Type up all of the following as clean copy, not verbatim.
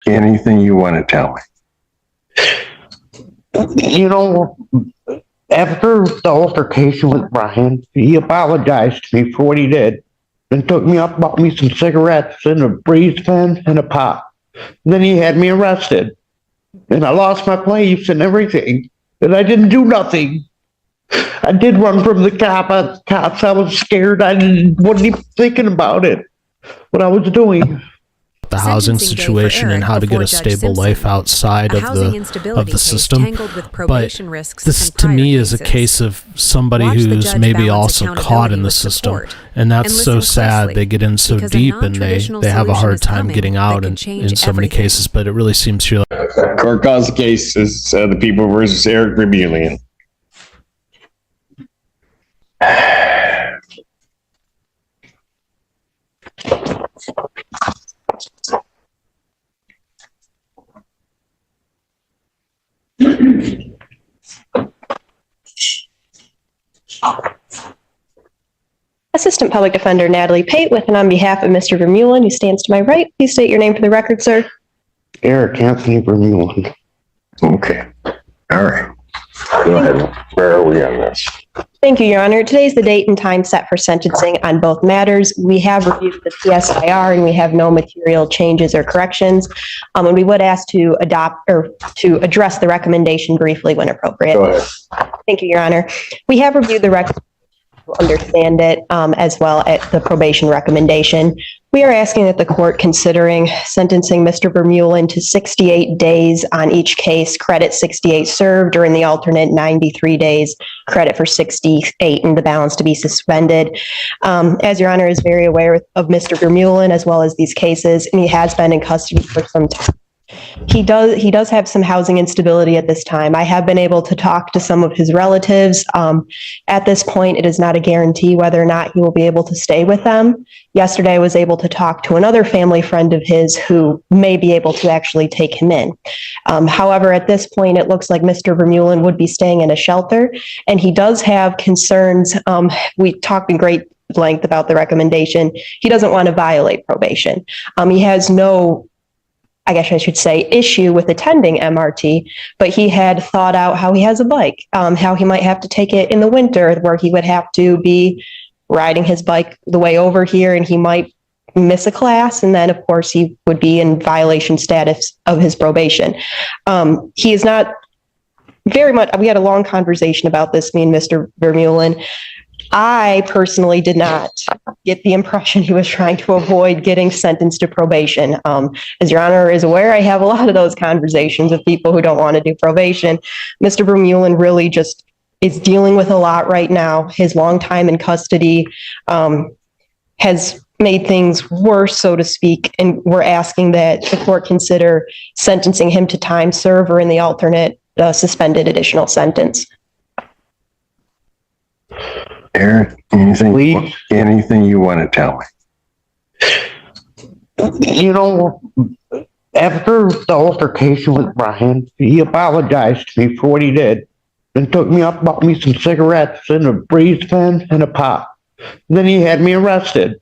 anything you want to tell me. After the altercation with Brian, he apologized to me for what he did and took me up, bought me some cigarettes and a breeze pen and a pop. Then he had me arrested, and I lost my place and everything, and I didn't do nothing. I did run from the cops. I was scared. Wasn't even thinking about it, what I was doing. The housing situation and how to get a stable life outside of the system. But this to me is a case of somebody who's maybe also caught in the system, and that's so sad. They get in so deep and they have a hard time getting out in so many cases. But it really seems to court calls the case is the People versus Eric Rebellion. Assistant Public Defender Natalie Pate and on behalf of Mr. Vermeulen, who stands to my right, please state your name for the record, sir. Eric Anthony Vermeulen. Okay. All right. Go ahead. Where are we on this? Thank you, Your Honor. Today's the date and time set for sentencing on both matters. We have reviewed the PSIR and we have no material changes or corrections. And we would ask to adopt or to address the recommendation briefly when appropriate. Go ahead. Thank you, Your Honor. We have reviewed the recommendation to understand it as well as the probation recommendation. We are asking that the court, considering sentencing Mr. Vermeulen to 68 days on each case, credit 68 served, or in the alternate 93 days, credit for 68 and the balance to be suspended. As Your Honor is very aware of Mr. Vermeulen as well as these cases, and he has been in custody for some time. He does have some housing instability at this time. I have been able to talk to some of his relatives. At this point, it is not a guarantee whether or not he will be able to stay with them. Yesterday, I was able to talk to another family friend of his who may be able to actually take him in. However, at this point, it looks like Mr. Vermeulen would be staying in a shelter, and he does have concerns. We talked in great length about the recommendation. He doesn't want to violate probation. He has no, I guess I should say, issue with attending MRT, but he had thought out how he has a bike, how he might have to take it in the winter where he would have to be riding his bike the way over here and he might miss a class. And then of course he would be in violation status of his probation. He is not very much, we had a long conversation about this, me and Mr. Vermeulen. I personally did not get the impression he was trying to avoid getting sentenced to probation. As Your Honor is aware, I have a lot of those conversations with people who don't want to do probation. Mr. Vermeulen really just is dealing with a lot right now. His long time in custody has made things worse, so to speak, and we're asking that the court consider sentencing him to time served or in the alternate suspended additional sentence. Eric, anything you want to tell me? After the altercation with Brian, he apologized to me for what he did and took me up, bought me some cigarettes and a breeze pen and a pop. Then he had me arrested,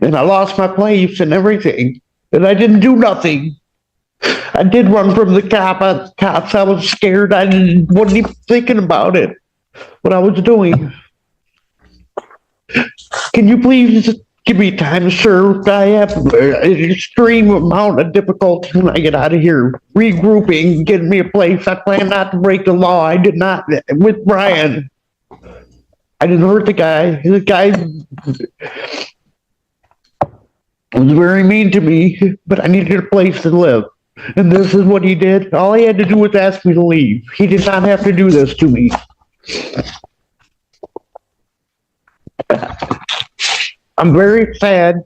and I lost my place and everything, and I didn't do nothing. I did run from the cops. I was scared. Wasn't even thinking about it, what I was doing. Can you please give me time to serve? I have an extreme amount of difficulty when I get out of here. Regrouping, getting me a place. I plan not to break the law. I did not. With Brian, I didn't hurt the guy. The guy was very mean to me, but I needed a place to live. And this is what he did. All he had to do was ask me to leave. He did not have to do this to me. I'm very sad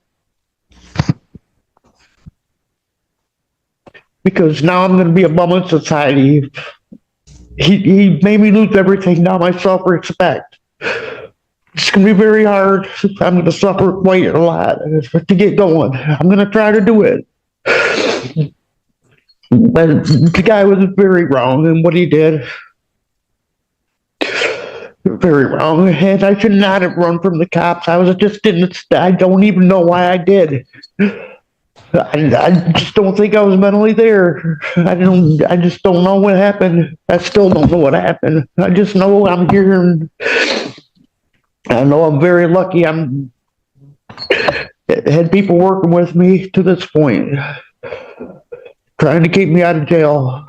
because now I'm going to be a bum in society. He made me lose everything. Now my self-respect. It's going to be very hard. I'm going to suffer quite a lot to get going. I'm going to try to do it. But the guy was very wrong in what he did. Very wrong, and I should not have run from the cops. I don't even know why I did. I just don't think I was mentally there. I just don't know what happened. I still don't know what happened. I just know I'm here, and I know I'm very lucky. Had people working with me to this point, trying to keep me out of jail.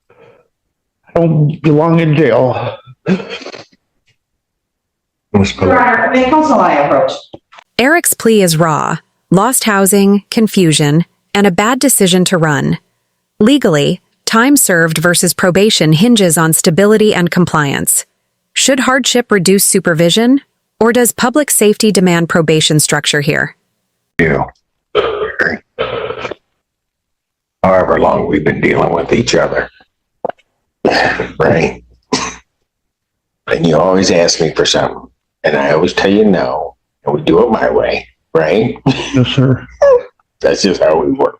I don't belong in jail. Your Honor, may counsel I approach? Eric's plea is raw, lost housing, confusion, and a bad decision to run. Legally, time served versus probation hinges on stability and compliance. Should hardship reduce supervision, or does public safety demand probation structure here? However long we've been dealing with each other. Right? And you always ask me for something, and I always tell you no, and we do it my way, right? Yes, sir. That's just how we work.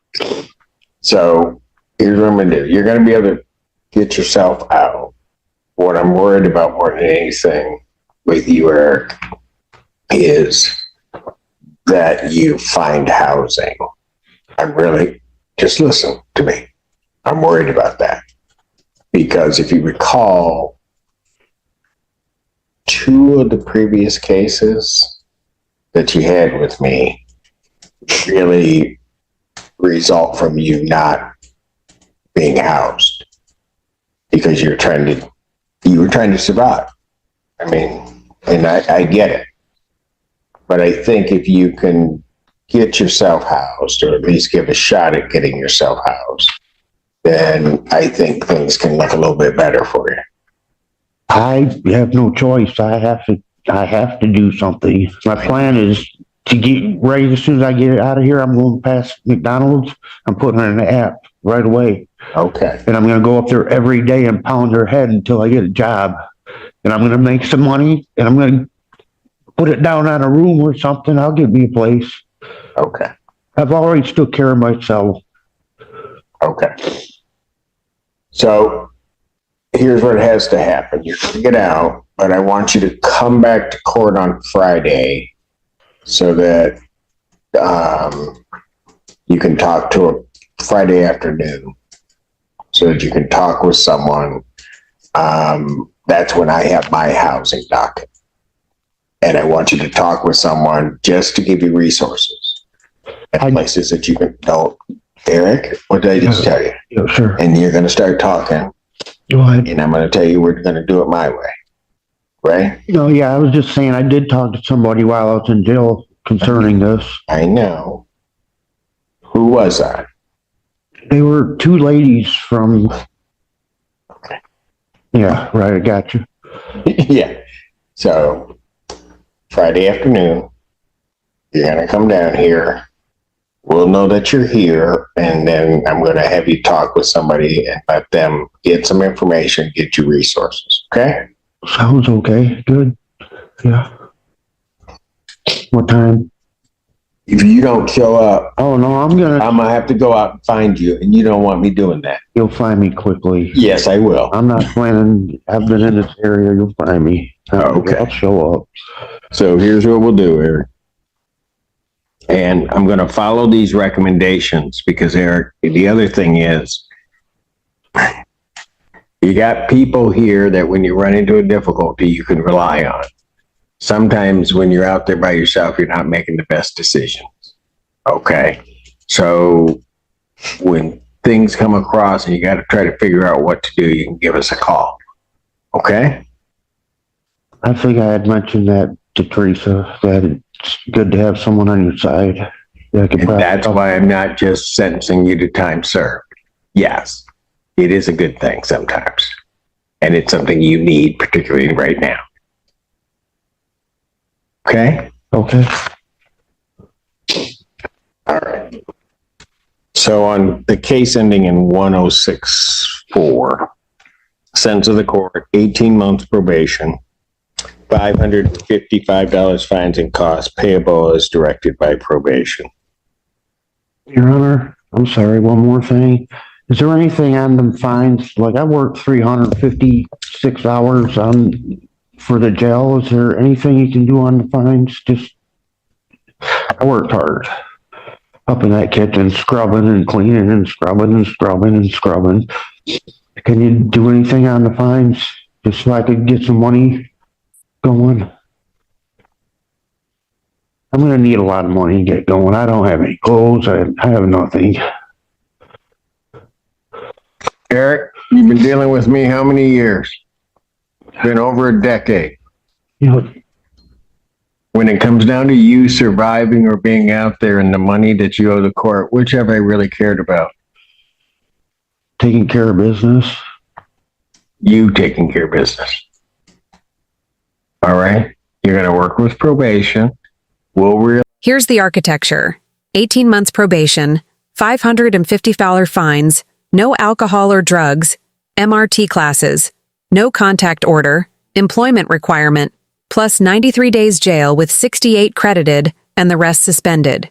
So here's what I'm going to do. You're going to be able to get yourself out. What I'm worried about more than anything with you, Eric, is that you find housing. Just listen to me. I'm worried about that. Because if you recall, 2 of the previous cases that you had with me really result from you not being housed because you were trying to survive. I mean, and I get it. But I think if you can get yourself housed, or at least give a shot at getting yourself housed, then I think things can look a little bit better for you. I have no choice. I have to do something. My plan is to get ready as soon as I get out of here. I'm going past McDonald's. I'm putting in an app right away. Okay. And I'm going to go up there every day and pound their head until I get a job. And I'm going to make some money, and I'm going to put it down on a room or something. I'll get me a place. Okay. I've already took care of myself. Okay. So here's what has to happen. You're going to get out, but I want you to come back to court on Friday so that you can talk to a Friday afternoon, so that you can talk with someone. That's when I have my housing docket. And I want you to talk with someone just to give you resources at places that you can know. Eric, what did I just tell you? Yeah, sure. And you're going to start talking. Go ahead. And I'm going to tell you we're going to do it my way. Right? No, yeah, I was just saying I did talk to somebody while I was in jail concerning this. I know. Who was that? They were 2 ladies from... Okay. Yeah, right, I got you. Yeah. So Friday afternoon, you're going to come down here. We'll know that you're here, and then I'm going to have you talk with somebody and let them get some information, get you resources. Okay? Sounds okay. Good. Yeah. What time? If you don't show up, Oh, no, I'm going I'm going to have to go out and find you, and you don't want me doing that. You'll find me quickly. Yes, I will. I'm not planning... I've been in this area. You'll find me. Okay. I'll show up. So here's what we'll do, Eric. And I'm going to follow these recommendations because, Eric, the other thing is you got people here that when you run into a difficulty, you can rely on. Sometimes when you're out there by yourself, you're not making the best decisions. Okay. So when things come across and you got to try to figure out what to do, you can give us a call. Okay. I think I had mentioned that to Teresa, that it's good to have someone on your side. That can And back that's up. why I'm not just sentencing you to time served. Yes, it is a good thing sometimes. And it's something you need, particularly right now. Okay? Okay. All right. So on the case ending in 1064, sentence of the court, 18 months probation, $555 fines and costs payable as directed by probation. Your Honor, I'm sorry, one more thing. Is there anything on them fines? Like I worked 356 hours for the jail. Is there anything you can do on the fines? I worked hard. up in that kitchen, scrubbing and cleaning and scrubbing and scrubbing and scrubbing. Can you do anything on the fines just so I could get some money going? I'm going to need a lot of money to get going. I don't have any clothes. I have nothing. Eric, you've been dealing with me how many years? It's been over a decade. You know, When it comes down to you surviving or being out there and the money that you owe the court, which have I really cared about? taking care of business. You taking care of business. All right? You're going to work with probation. Here's the architecture. 18 months probation, $550 fines, no alcohol or drugs, MRT classes, no contact order, employment requirement, plus 93 days jail with 68 credited and the rest suspended.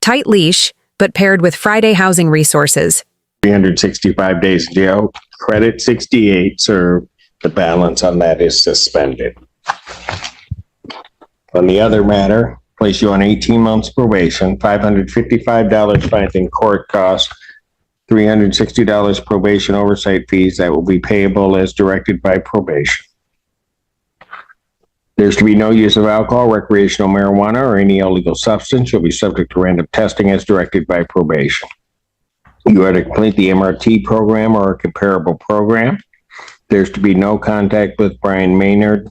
Tight leash, but paired with Friday housing resources. 365 days in jail, credit 68 served. The balance on that is suspended. On the other matter, place you on 18 months probation, $555 fines in court costs, $360 probation oversight fees that will be payable as directed by probation. There's to be no use of alcohol, recreational marijuana, or any illegal substance. You'll be subject to random testing as directed by probation. You are to complete the MRT program or a comparable program. There's to be no contact with Brian Maynard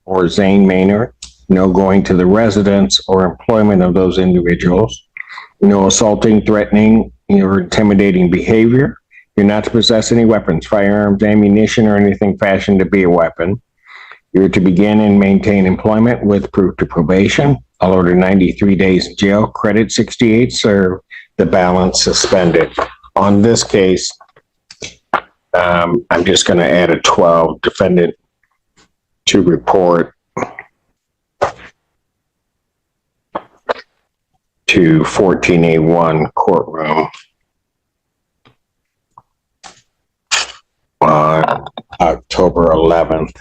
or Zane Maynard. No going to the residence or employment of those individuals. No assaulting, threatening, or intimidating behavior. You're not to possess any weapons, firearms, ammunition, or anything fashioned to be a weapon. You're to begin and maintain employment with proof to probation. I'll order 93 days in jail, credit 68 served, the balance suspended. On this case, I'm just going to add a 12 defendant to report to 14A1 courtroom on October 11th,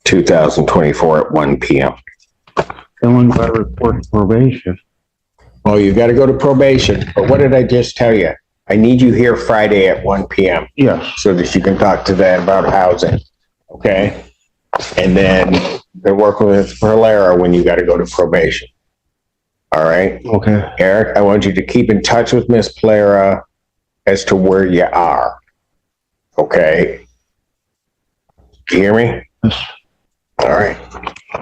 2024 at 1 p.m. Someone got to report to probation. Oh, you got to go to probation. But what did I just tell you? I need you here Friday at 1 p.m. Yes. so that you can talk to them about housing. Okay? And then they're working with Valera when you got to go to probation. All right? Okay. Eric, I want you to keep in touch with Miss Valera as to where you are. Okay? Do you hear me? Yes. All right.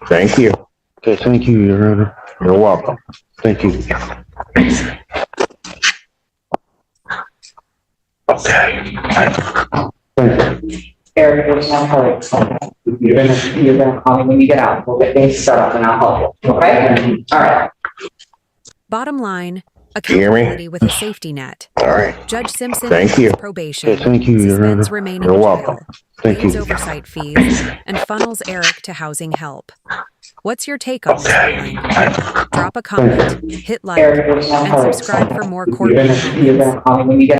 Thank you. Okay, thank you, Your Honor. You're welcome. Thank you. Okay. Thank you. Eric, there's no hurry. You're gonna call me when you get out. We'll get things set up and I'll help you. Okay? All right. Bottom line, you hear me? accountability with a safety net. All right. Judge Simpson Thank you. probation. Okay, thank you, Your Suspends Honor. remaining You're jail, welcome. Thank pays you. oversight fees, and funnels Eric to housing help. What's your take on this language? Drop a comment, hit like, Eric, there's no and hurry. subscribe for more court You're gonna call me when you get